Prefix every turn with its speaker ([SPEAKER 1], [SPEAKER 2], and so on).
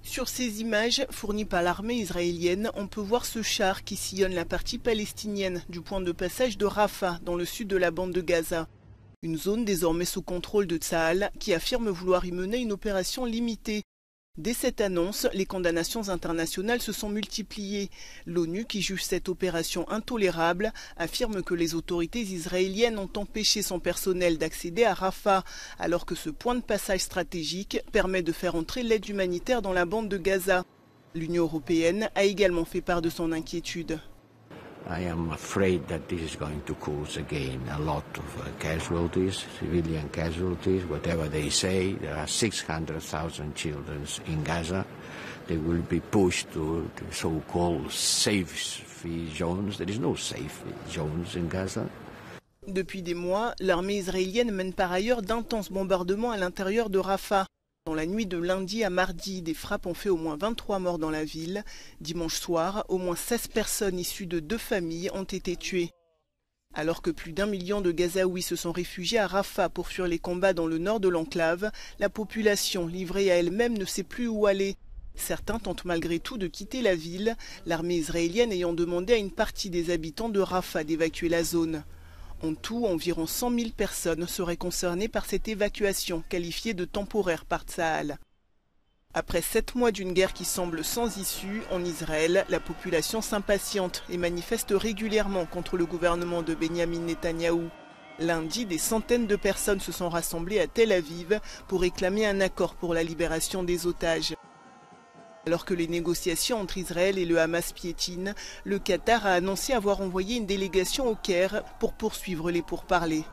[SPEAKER 1] Sur ces images fournies par l'armée israélienne, on peut voir ce char qui sillonne la partie palestinienne du point de passage de Rafah dans le sud de la bande de Gaza. Une zone désormais sous contrôle de Tsahal qui affirme vouloir y mener une opération limitée. Dès cette annonce, les condamnations internationales se sont multipliées. L'ONU, qui juge cette opération intolérable, affirme que les autorités israéliennes ont empêché son personnel d'accéder à Rafah, alors que ce point de passage stratégique permet de faire entrer l'aide humanitaire dans la bande de Gaza. L'Union européenne a également fait part de son inquiétude.
[SPEAKER 2] I am afraid that this is going to cause again a lot of casualties, civilian casualties. Whatever they say, there are 600,000 children in Gaza. They will be pushed to the so-called safe zones. There is no safe zones in Gaza.
[SPEAKER 1] Depuis des mois, l'armée israélienne mène par ailleurs d'intenses bombardements à l'intérieur de Rafah. Dans la nuit de lundi à mardi, des frappes ont fait au moins 23 morts dans la ville. Dimanche soir, au moins 16 personnes issues de 2 familles ont été tuées. Alors que plus d'1 million de Gazaouis se sont réfugiés à Rafah pour fuir les combats dans le nord de l'enclave, la population livrée à elle-même ne sait plus où aller. Certains tentent malgré tout de quitter la ville, l'armée israélienne ayant demandé à une partie des habitants de Rafah d'évacuer la zone. En tout, environ 100 000 personnes seraient concernées par cette évacuation, qualifiée de temporaire par Tsahal. Après 7 mois d'une guerre qui semble sans issue, en Israël, la population s'impatiente et manifeste régulièrement contre le gouvernement de Benyamin Netanyahou. Lundi, des centaines de personnes se sont rassemblées à Tel Aviv pour réclamer un accord pour la libération des otages. Alors que les négociations entre Israël et le Hamas piétinent, le Qatar a annoncé avoir envoyé une délégation au Caire pour poursuivre les pourparlers.